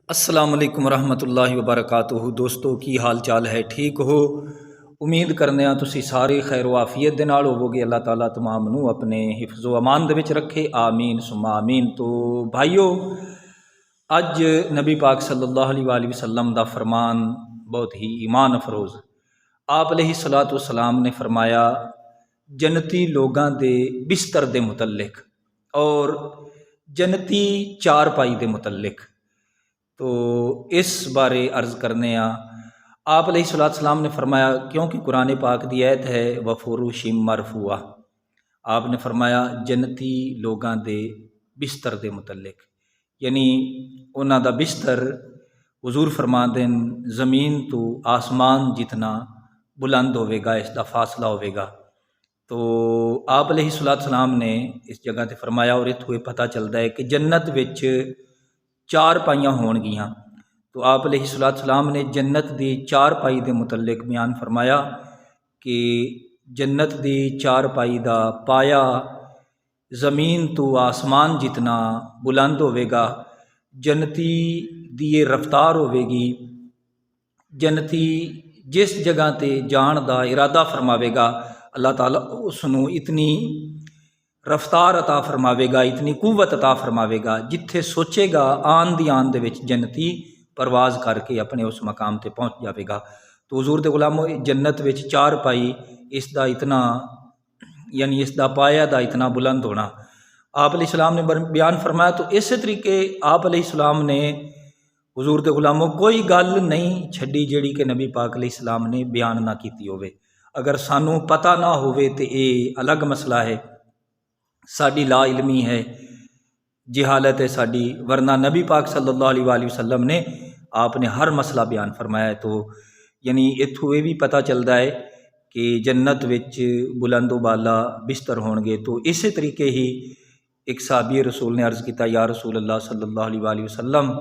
अस्सलाम वालेकुम रहमतुल्लाहि व बरकातुहू। दोस्तों की हाल चाल है, ठीक हो? उम्मीद करने तुसी सारे खैर वाफियत दे नाल होवोगे। अल्लाह ताला तमाम नू अपने हिफ्ज़ो अमान दे विच रखे, आमीन सुम्मा आमीन। तो भाइयों, अज नबी पाक सल्लल्लाहु अलैहि वसल्लम दा फरमान बहुत ही ईमान अफरोज़। आप अलैहिस्सलातु वस्सलाम ने फरमाया जन्नती लोगां दे बिस्तर दे मुतल्लिक और जन्नती चारपाई दे मुतल्लिक। तो इस बारे अर्ज़ करने आप अलैहिस्सलाम ने फरमाया, क्योंकि कुरान पाक दी आयत है वफुरुशिम मरफूआ, आपने फरमाया जन्नती लोगां दे बिस्तर दे मुतल्लिक, यानी उन्हां दा बिस्तर हुजूर फरमाते हैं ज़मीन तो आसमान जितना बुलंद होवेगा, इसका फासला होवेगा। तो आप अलैहिस्सलाम ने इस जगह ते फरमाया और इत्थों ये पता चलता है कि जन्नत विच चार पाइयां होणगियां। तो आप अलैहिस्सलाम ने जन्नत दी चार पाई दे मुतल्लिक बयान फरमाया कि जन्नत दी चार पाई दा पाया ज़मीन तो आसमान जितना बुलंद होवेगा। जन्नती दी ये रफ्तार होवेगी, जन्नती जिस जगह ते जान दा इरादा फरमावेगा अल्लाह ताला उसनू इतनी रफ्तार अता फरमावेगा, इतनी कुव्वत अता फरमावेगा, जिथे सोचेगा आन दी आन दे विच जन्नती परवाज करके अपने उस मकाम ते पहुँच जाएगा। तो हुजूर दे गुलामो, जन्नत विच चार पाई इसका इतना यानी इसका पाया दा इतना बुलंद होना आप अलैहिस्सलाम ने बयान फरमाया। तो इस तरीके आप अलैहिस्सलाम ने हुजूर दे गुलामों कोई गल नहीं छड्डी जिहड़ी कि नबी पाक अलैहिस्सलाम ने बयान ना कीती होवे। अगर सानू पता ना होवे तो ये अलग मसला है, साडी ला इल्मी है, जहालत है साडी, वरना नबी पाक सल्लल्लाहु अलैहि वसल्लम ने आपने हर मसला बयान फरमाया। तो यानी इत्थों ये भी पता चलता है कि जन्नत विच बुलंद उबाला बिस्तर होणगे। तो इस तरीके ही एक साहबी रसूल ने अर्ज़ किया, या रसूल अल्लाह सल्लल्लाहु अलैहि वसल्लम